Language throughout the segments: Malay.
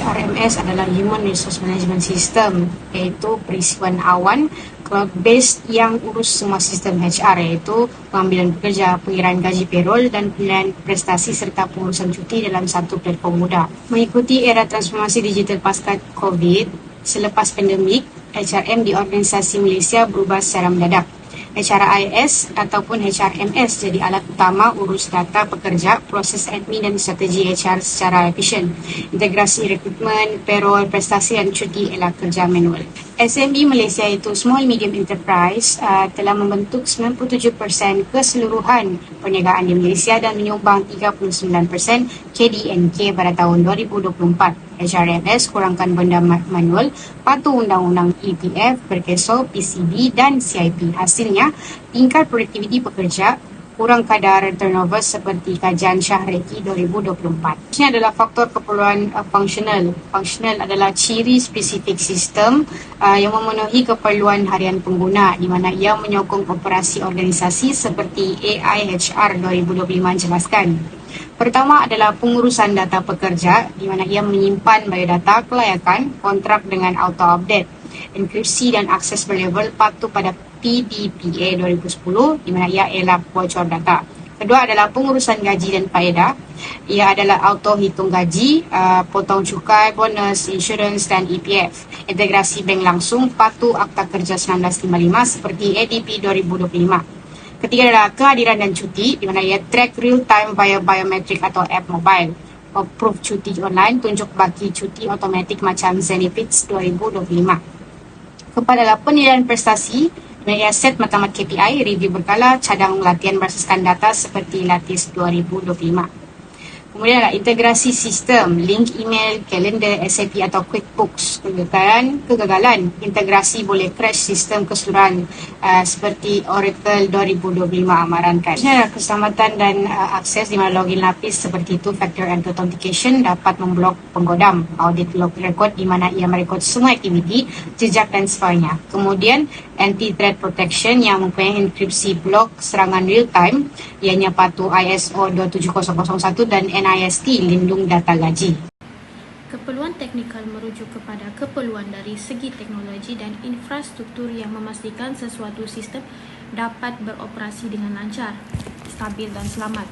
HRMS adalah Human Resource Management System, iaitu perisian awan cloud-based yang urus semua sistem HR, iaitu pengambilan pekerja, pengiraan gaji payroll dan penilaian prestasi serta pengurusan cuti dalam satu platform mudah. Mengikuti era transformasi digital pasca COVID, selepas pandemik, HRM di organisasi Malaysia berubah secara mendadak. HRIS ataupun HRMS jadi alat utama urus data pekerja, proses admin dan strategi HR secara efisien. Integrasi rekrutmen, payroll, prestasi dan cuti ialah kerja manual. SME Malaysia itu Small Medium Enterprise telah membentuk 97% keseluruhan perniagaan di Malaysia dan menyumbang 39% KDNK pada tahun 2024. HRMS kurangkan benda manual, patuh undang-undang EPF, berkeso, PCB dan CIP. Hasilnya, tingkat produktiviti pekerja, kurang kadar turnover seperti kajian Syahreki 2024. Ini adalah faktor keperluan fungsional. Fungsional adalah ciri spesifik sistem yang memenuhi keperluan harian pengguna di mana ia menyokong operasi organisasi seperti AIHR 2025 menjelaskan. Pertama adalah pengurusan data pekerja di mana ia menyimpan biodata kelayakan, kontrak dengan auto-update, enkripsi dan akses berlabel patuh pada PDPA 2010 di mana ia elak bocor data. Kedua adalah pengurusan gaji dan faedah. Ia adalah auto hitung gaji, potong cukai, bonus, insurans dan EPF. Integrasi bank langsung, patuh Akta Kerja 1955 seperti ADP 2025. Ketiga adalah kehadiran dan cuti, di mana ia track real time via biometrik atau app mobile. Approve cuti online, tunjuk bagi cuti otomatik macam Zenefits 2025. Keempat adalah penilaian prestasi, di mana ia set matlamat KPI, review berkala, cadang latihan bersaskan data seperti Latis 2025. Kemudian adalah integrasi sistem, link email, kalender, SAP atau QuickBooks. Kegagalan, integrasi boleh crash sistem keseluruhan seperti Oracle 2025 amarankan. Ini adalah keselamatan dan akses di mana login lapis seperti two-factor authentication dapat memblok penggodam. Audit log record di mana ia merekod semua aktiviti, jejak dan sebagainya. Kemudian anti-threat protection yang mempunyai enkripsi blok serangan real time, ianya patuh ISO 27001 dan NIST lindung data gaji. Keperluan teknikal merujuk kepada keperluan dari segi teknologi dan infrastruktur yang memastikan sesuatu sistem dapat beroperasi dengan lancar, stabil dan selamat.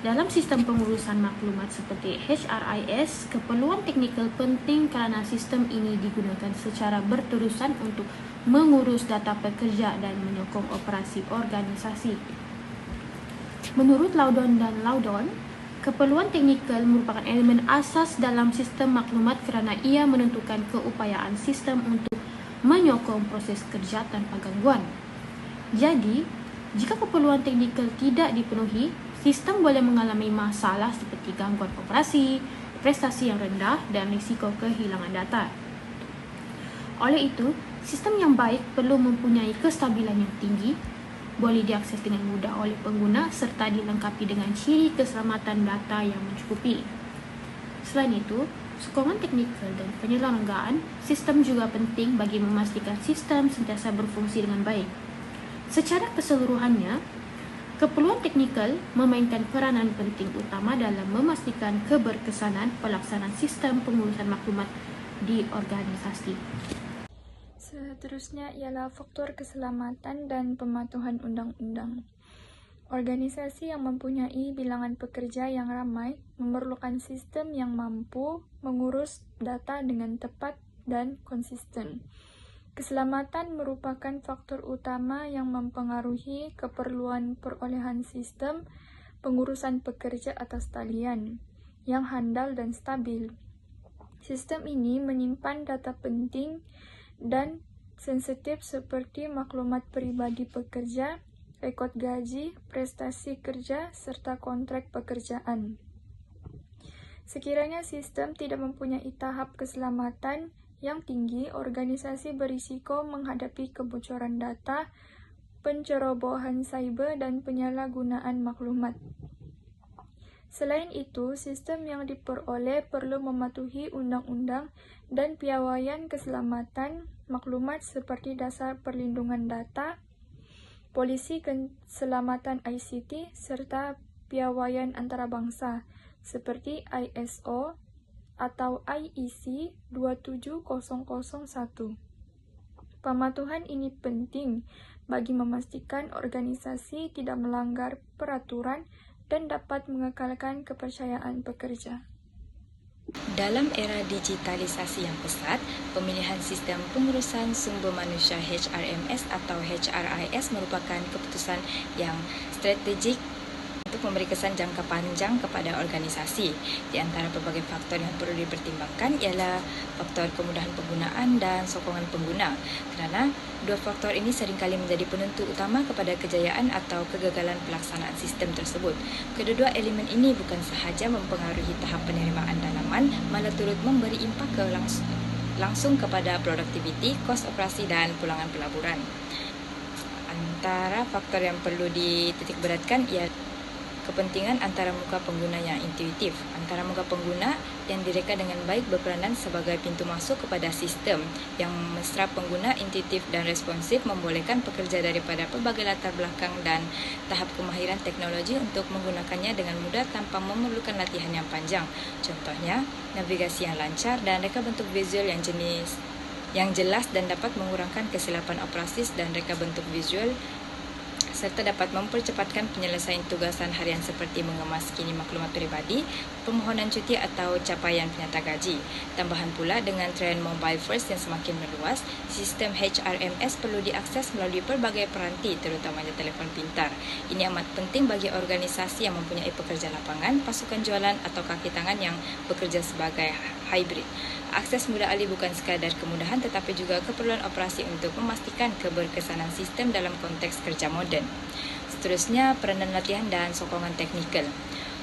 Dalam sistem pengurusan maklumat seperti HRIS, keperluan teknikal penting kerana sistem ini digunakan secara berterusan untuk mengurus data pekerja dan menyokong operasi organisasi. Menurut Loudon dan Loudon, keperluan teknikal merupakan elemen asas dalam sistem maklumat kerana ia menentukan keupayaan sistem untuk menyokong proses kerja tanpa gangguan. Jadi, jika keperluan teknikal tidak dipenuhi, sistem boleh mengalami masalah seperti gangguan operasi, prestasi yang rendah dan risiko kehilangan data. Oleh itu, sistem yang baik perlu mempunyai kestabilan yang tinggi, boleh diakses dengan mudah oleh pengguna serta dilengkapi dengan ciri keselamatan data yang mencukupi. Selain itu, sokongan teknikal dan penyelenggaraan sistem juga penting bagi memastikan sistem sentiasa berfungsi dengan baik. Secara keseluruhannya, keperluan teknikal memainkan peranan penting utama dalam memastikan keberkesanan pelaksanaan sistem pengurusan maklumat di organisasi. Seterusnya ialah faktor keselamatan dan pematuhan undang-undang. Organisasi yang mempunyai bilangan pekerja yang ramai memerlukan sistem yang mampu mengurus data dengan tepat dan konsisten. Keselamatan merupakan faktor utama yang mempengaruhi keperluan perolehan sistem pengurusan pekerja atas talian yang handal dan stabil. Sistem ini menyimpan data penting dan sensitif seperti maklumat peribadi pekerja, rekod gaji, prestasi kerja, serta kontrak pekerjaan. Sekiranya sistem tidak mempunyai tahap keselamatan yang tinggi, organisasi berisiko menghadapi kebocoran data, pencerobohan cyber, dan penyalahgunaan maklumat. Selain itu, sistem yang diperoleh perlu mematuhi undang-undang dan piawaian keselamatan maklumat seperti Dasar Perlindungan Data, Polisi Keselamatan ICT, serta piawaian antarabangsa seperti ISO atau IEC 27001. Pematuhan ini penting bagi memastikan organisasi tidak melanggar peraturan dan dapat mengekalkan kepercayaan pekerja. Dalam era digitalisasi yang pesat, pemilihan sistem pengurusan sumber manusia HRMS atau HRIS merupakan keputusan yang strategik untuk memberi kesan jangka panjang kepada organisasi. Di antara berbagai faktor yang perlu dipertimbangkan ialah faktor kemudahan penggunaan dan sokongan pengguna, kerana dua faktor ini seringkali menjadi penentu utama kepada kejayaan atau kegagalan pelaksanaan sistem tersebut. Kedua-dua elemen ini bukan sahaja mempengaruhi tahap penerimaan dalaman, malah turut memberi impak langsung kepada produktiviti, kos operasi dan pulangan pelaburan. Antara faktor yang perlu dititikberatkan ialah kepentingan antarmuka pengguna yang intuitif. Antarmuka pengguna yang direka dengan baik berperanan sebagai pintu masuk kepada sistem yang mesra pengguna intuitif dan responsif, membolehkan pekerja daripada pelbagai latar belakang dan tahap kemahiran teknologi untuk menggunakannya dengan mudah tanpa memerlukan latihan yang panjang. Contohnya, navigasi yang lancar dan reka bentuk visual yang jelas dan dapat mengurangkan kesilapan operasi dan reka bentuk visual, serta dapat mempercepatkan penyelesaian tugasan harian seperti mengemas kini maklumat peribadi, permohonan cuti atau capaian penyata gaji. Tambahan pula, dengan trend mobile first yang semakin meluas, sistem HRMS perlu diakses melalui pelbagai peranti, terutamanya telefon pintar. Ini amat penting bagi organisasi yang mempunyai pekerja lapangan, pasukan jualan atau kaki tangan yang bekerja sebagai hybrid. Akses mudah alih bukan sekadar kemudahan tetapi juga keperluan operasi untuk memastikan keberkesanan sistem dalam konteks kerja moden. Seterusnya, peranan latihan dan sokongan teknikal.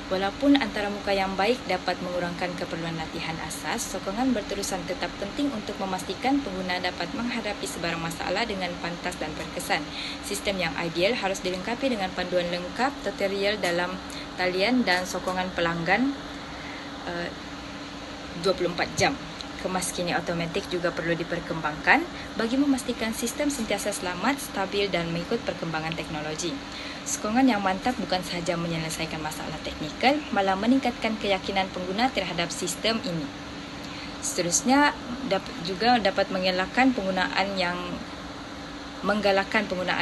Walaupun antarmuka yang baik dapat mengurangkan keperluan latihan asas, sokongan berterusan tetap penting untuk memastikan pengguna dapat menghadapi sebarang masalah dengan pantas dan berkesan. Sistem yang ideal harus dilengkapi dengan panduan lengkap, tutorial dalam talian dan sokongan pelanggan 24 jam. Kemas kini automatik juga perlu diperkembangkan bagi memastikan sistem sentiasa selamat, stabil dan mengikut perkembangan teknologi. Sokongan yang mantap bukan sahaja menyelesaikan masalah teknikal, malah meningkatkan keyakinan pengguna terhadap sistem ini. Seterusnya, dapat menggalakkan penggunaan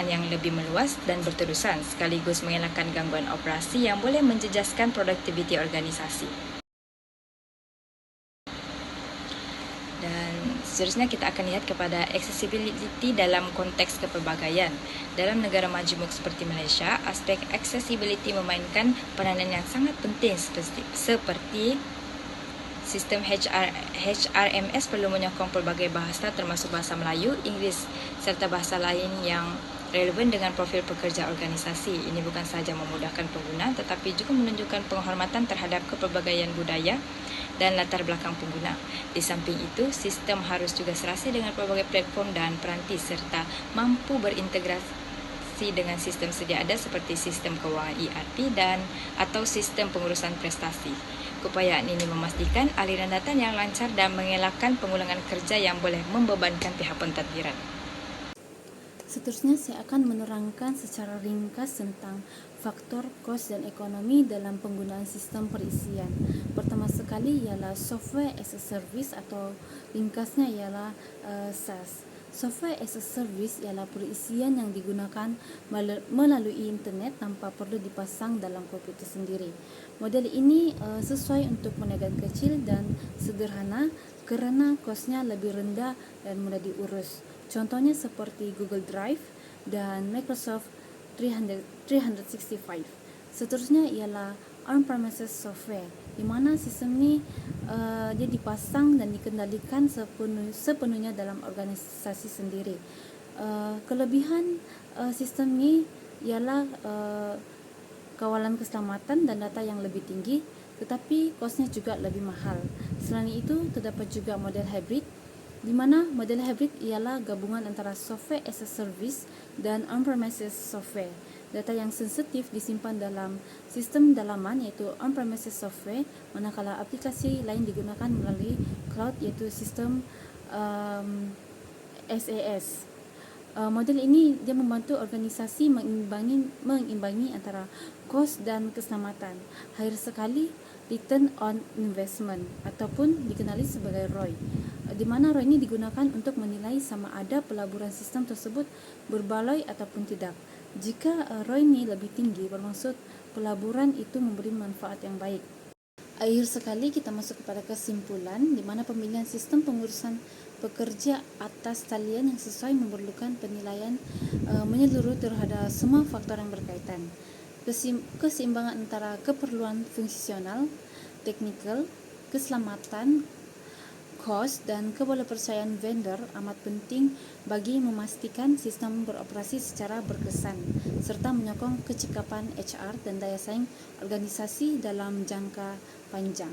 yang lebih meluas dan berterusan, sekaligus mengelakkan gangguan operasi yang boleh menjejaskan produktiviti organisasi. Dan seterusnya kita akan lihat kepada accessibility dalam konteks kepelbagaian. Dalam negara majmuk seperti Malaysia, aspek accessibility memainkan peranan yang sangat penting seperti sistem HRMS perlu menyokong pelbagai bahasa termasuk bahasa Melayu, Inggeris serta bahasa lain yang relevan dengan profil pekerja organisasi. Ini bukan sahaja memudahkan pengguna tetapi juga menunjukkan penghormatan terhadap kepelbagaian budaya dan latar belakang pengguna. Di samping itu, sistem harus juga serasi dengan pelbagai platform dan peranti serta mampu berintegrasi dengan sistem sedia ada seperti sistem kewangan ERP atau sistem pengurusan prestasi. Keupayaan ini memastikan aliran data yang lancar dan mengelakkan pengulangan kerja yang boleh membebankan pihak pentadbiran. Seterusnya, saya akan menerangkan secara ringkas tentang faktor kos dan ekonomi dalam penggunaan sistem perisian. Pertama sekali ialah Software as a Service atau ringkasnya ialah SaaS. Software as a Service ialah perisian yang digunakan melalui internet tanpa perlu dipasang dalam komputer sendiri. Model ini sesuai untuk perniagaan kecil dan sederhana kerana kosnya lebih rendah dan mudah diurus. Contohnya seperti Google Drive dan Microsoft 365. Seterusnya ialah on-premises software, di mana sistem ini dia dipasang dan dikendalikan sepenuhnya dalam organisasi sendiri. Kelebihan sistem ini ialah kawalan keselamatan dan data yang lebih tinggi, tetapi kosnya juga lebih mahal. Selain itu, terdapat juga model hybrid, di mana model hybrid ialah gabungan antara software as a service dan on-premises software. Data yang sensitif disimpan dalam sistem dalaman iaitu on-premises software, manakala aplikasi lain digunakan melalui cloud iaitu sistem SaaS. Model ini dia membantu organisasi mengimbangi antara kos dan keselamatan. Akhir sekali, return on investment ataupun dikenali sebagai ROI, di mana ROI ini digunakan untuk menilai sama ada pelaburan sistem tersebut berbaloi ataupun tidak. Jika ROI ini lebih tinggi, bermaksud pelaburan itu memberi manfaat yang baik. Akhir sekali kita masuk kepada kesimpulan di mana pemilihan sistem pengurusan pekerja atas talian yang sesuai memerlukan penilaian menyeluruh terhadap semua faktor yang berkaitan. Keseimbangan antara keperluan fungsional, teknikal, keselamatan, kos dan kepercayaan vendor amat penting bagi memastikan sistem beroperasi secara berkesan serta menyokong kecekapan HR dan daya saing organisasi dalam jangka panjang.